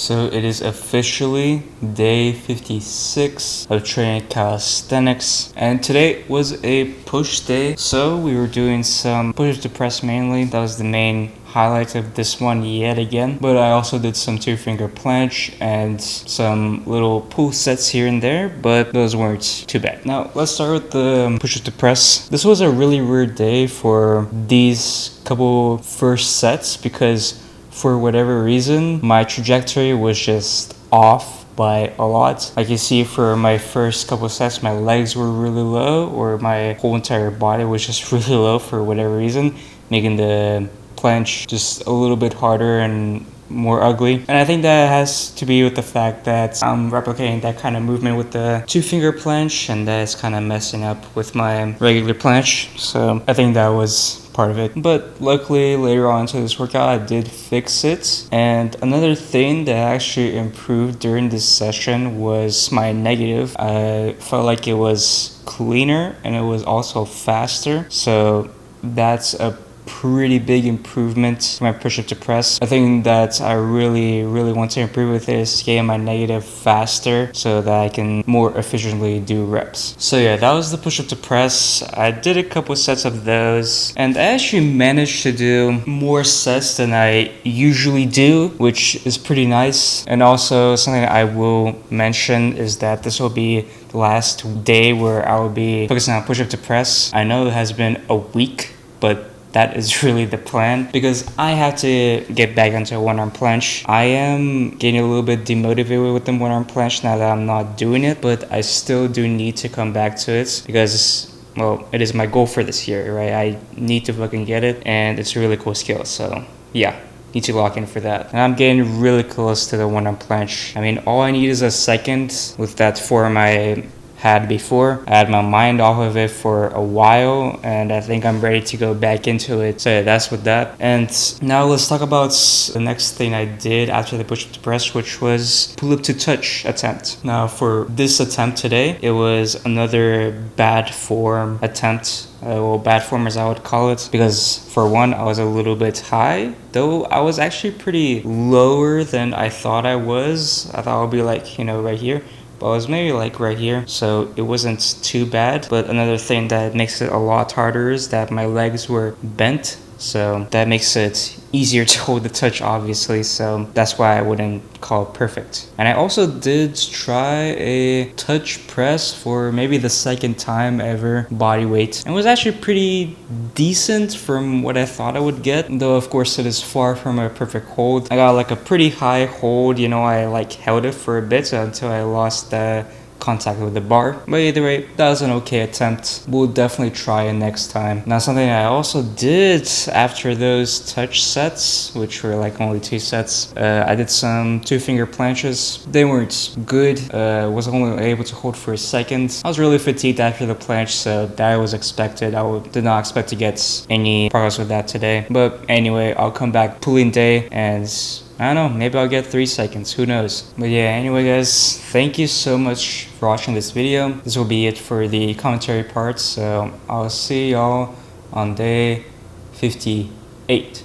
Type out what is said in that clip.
So it is officially day 56 of training calisthenics, and today was a push day. So we were doing some push to press mainly. That was the main highlight of this one yet again. But I also did some 2-finger planche and some little pull sets here and there, but those weren't too bad. Now let's start with the push to press. This was a really weird day for these couple first sets because for whatever reason, my trajectory was just off by a lot. Like you see, for my first couple sets, my legs were really low, or my whole entire body was just really low for whatever reason, making the planche just a little bit harder and more ugly. And I think that has to be with the fact that I'm replicating that kind of movement with the 2-finger planche, and that's kind of messing up with my regular planche. So I think that was part of it. But luckily later on into this workout I did fix it. And another thing that actually improved during this session was my negative. I felt like it was cleaner and it was also faster. So that's a pretty big improvement to my push-up to press. I think that I really want to improve with this, getting my negative faster so that I can more efficiently do reps. So yeah, that was the push-up to press. I did a couple sets of those, and I actually managed to do more sets than I usually do, which is pretty nice. And also something I will mention is that this will be the last day where I will be focusing on push-up to press. I know it has been a week, but that is really the plan because I have to get back into one-arm planche. I am getting a little bit demotivated with the one-arm planche now that I'm not doing it, but I still do need to come back to it because, well, it is my goal for this year, right? I need to fucking get it, and it's a really cool skill. So yeah, need to lock in for that. And I'm getting really close to the one-arm planche. I mean, all I need is a second with that form I had before. I had my mind off of it for a while, and I think I'm ready to go back into it. So yeah, that's with that. And now let's talk about the next thing I did after the push-up to press, which was pull-up to touch attempt. Now for this attempt today, it was another bad form attempt. Well, bad form as I would call it, because for one, I was a little bit high, though I was actually pretty lower than I thought I was. I thought I would be like, right here. But I was maybe like right here, so it wasn't too bad. But another thing that makes it a lot harder is that my legs were bent, so that makes it easier to hold the touch, obviously. So that's why I wouldn't call it perfect. And I also did try a touch press for maybe the second time ever, body weight, and it was actually pretty decent from what I thought I would get, though of course it is far from a perfect hold. I got like a pretty high hold, I like held it for a bit until I lost the contact with the bar. But either way, that was an okay attempt. We'll definitely try it next time. Now something I also did after those touch sets, which were like only 2 sets, I did some 2-finger planches. They weren't good. Was only able to hold for a second. I was really fatigued after the planche, so that was expected. Did not expect to get any progress with that today. But anyway, I'll come back pulling day, and I don't know, maybe I'll get 3 seconds, who knows. But yeah, anyway guys, thank you so much for watching this video. This will be it for the commentary part, so I'll see y'all on day 58.